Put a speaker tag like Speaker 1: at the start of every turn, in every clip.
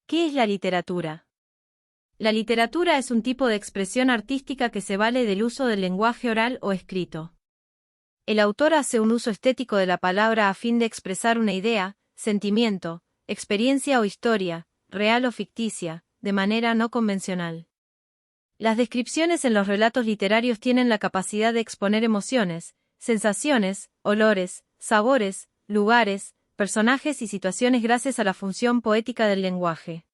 Speaker 1: ¿Qué es la literatura? La literatura es un tipo de expresión artística que se vale del uso del lenguaje oral o escrito. El autor hace un uso estético de la palabra a fin de expresar una idea, sentimiento, experiencia o historia, real o ficticia, de manera no convencional. Las descripciones en los relatos literarios tienen la capacidad de exponer emociones, sensaciones, olores, sabores, lugares, personajes y situaciones gracias a la función poética del lenguaje.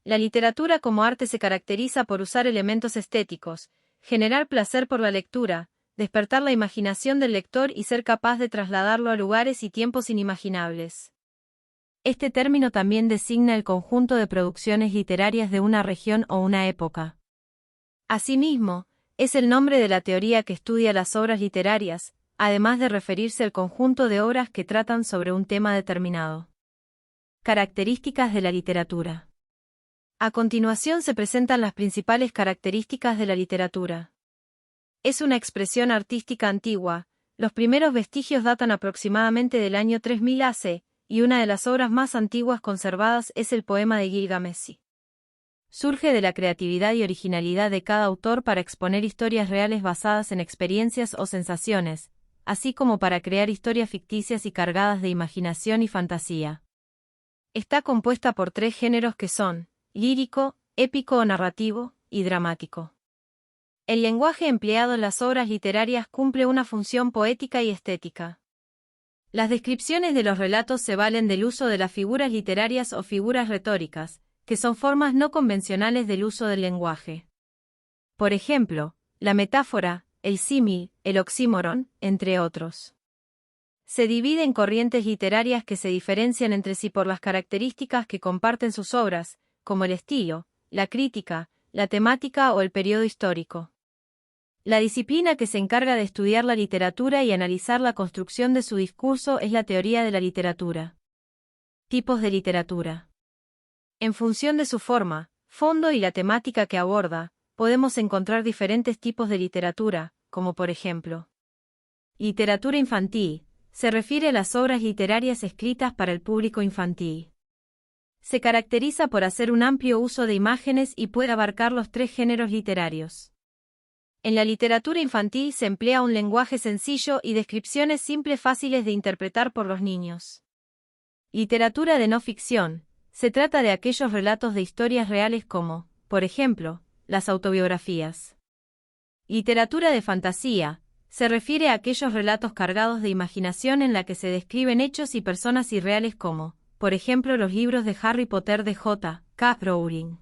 Speaker 1: La literatura como arte se caracteriza por usar elementos estéticos, generar placer por la lectura, despertar la imaginación del lector y ser capaz de trasladarlo a lugares y tiempos inimaginables. Este término también designa el conjunto de producciones literarias de una región o una época. Asimismo, es el nombre de la teoría que estudia las obras literarias, además de referirse al conjunto de obras que tratan sobre un tema determinado. Características de la literatura. A continuación se presentan las principales características de la literatura. Es una expresión artística antigua, los primeros vestigios datan aproximadamente del año 3000 AC, y una de las obras más antiguas conservadas es el poema de Gilgamesh. Surge de la creatividad y originalidad de cada autor para exponer historias reales basadas en experiencias o sensaciones, así como para crear historias ficticias y cargadas de imaginación y fantasía. Está compuesta por tres géneros que son lírico, épico o narrativo, y dramático. El lenguaje empleado en las obras literarias cumple una función poética y estética. Las descripciones de los relatos se valen del uso de las figuras literarias o figuras retóricas, que son formas no convencionales del uso del lenguaje. Por ejemplo, la metáfora, el símil, el oxímoron, entre otros. Se divide en corrientes literarias que se diferencian entre sí por las características que comparten sus obras, como el estilo, la crítica, la temática o el periodo histórico. La disciplina que se encarga de estudiar la literatura y analizar la construcción de su discurso es la teoría de la literatura. Tipos de literatura. En función de su forma, fondo y la temática que aborda, podemos encontrar diferentes tipos de literatura, como por ejemplo, literatura infantil, se refiere a las obras literarias escritas para el público infantil. Se caracteriza por hacer un amplio uso de imágenes y puede abarcar los tres géneros literarios. En la literatura infantil se emplea un lenguaje sencillo y descripciones simples fáciles de interpretar por los niños. Literatura de no ficción, se trata de aquellos relatos de historias reales como, por ejemplo, las autobiografías. Literatura de fantasía, se refiere a aquellos relatos cargados de imaginación en la que se describen hechos y personas irreales como, por ejemplo, los libros de Harry Potter de J.K. Rowling.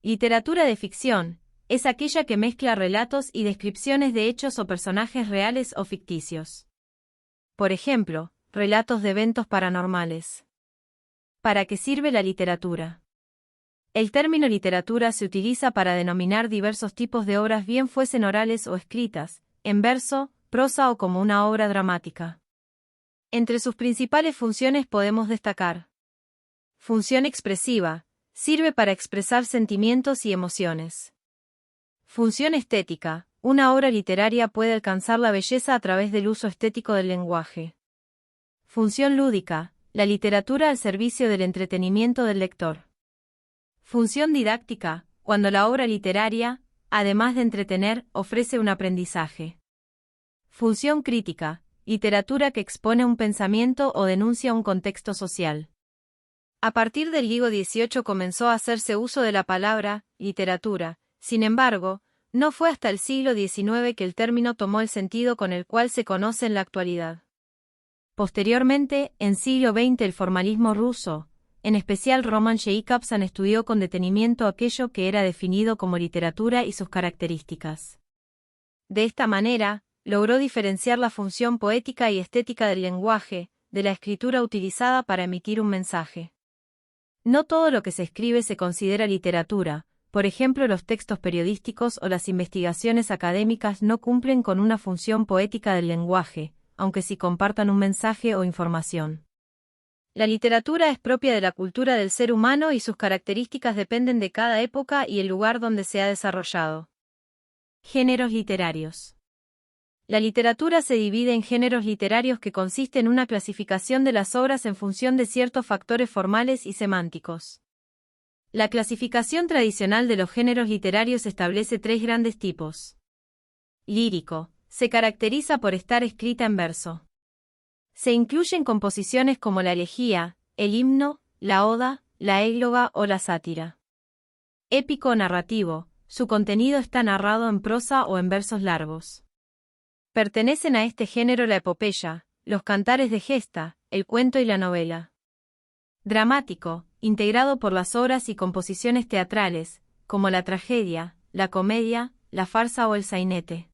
Speaker 1: Literatura de ficción, es aquella que mezcla relatos y descripciones de hechos o personajes reales o ficticios. Por ejemplo, relatos de eventos paranormales. ¿Para qué sirve la literatura? El término literatura se utiliza para denominar diversos tipos de obras bien fuesen orales o escritas, en verso, prosa o como una obra dramática. Entre sus principales funciones podemos destacar: función expresiva, sirve para expresar sentimientos y emociones. Función estética, una obra literaria puede alcanzar la belleza a través del uso estético del lenguaje. Función lúdica, la literatura al servicio del entretenimiento del lector. Función didáctica, cuando la obra literaria, además de entretener, ofrece un aprendizaje. Función crítica, literatura que expone un pensamiento o denuncia un contexto social. A partir del siglo XVIII comenzó a hacerse uso de la palabra literatura, sin embargo, no fue hasta el siglo XIX que el término tomó el sentido con el cual se conoce en la actualidad. Posteriormente, en siglo XX el formalismo ruso, en especial Roman Jakobson, estudió con detenimiento aquello que era definido como literatura y sus características. De esta manera, logró diferenciar la función poética y estética del lenguaje, de la escritura utilizada para emitir un mensaje. No todo lo que se escribe se considera literatura, por ejemplo los textos periodísticos o las investigaciones académicas no cumplen con una función poética del lenguaje, aunque sí compartan un mensaje o información. La literatura es propia de la cultura del ser humano y sus características dependen de cada época y el lugar donde se ha desarrollado. Géneros literarios. La literatura se divide en géneros literarios que consiste en una clasificación de las obras en función de ciertos factores formales y semánticos. La clasificación tradicional de los géneros literarios establece 3 grandes tipos. Lírico, se caracteriza por estar escrita en verso. Se incluyen composiciones como la elegía, el himno, la oda, la égloga o la sátira. Épico o narrativo, su contenido está narrado en prosa o en versos largos. Pertenecen a este género la epopeya, los cantares de gesta, el cuento y la novela. Dramático, integrado por las obras y composiciones teatrales, como la tragedia, la comedia, la farsa o el sainete.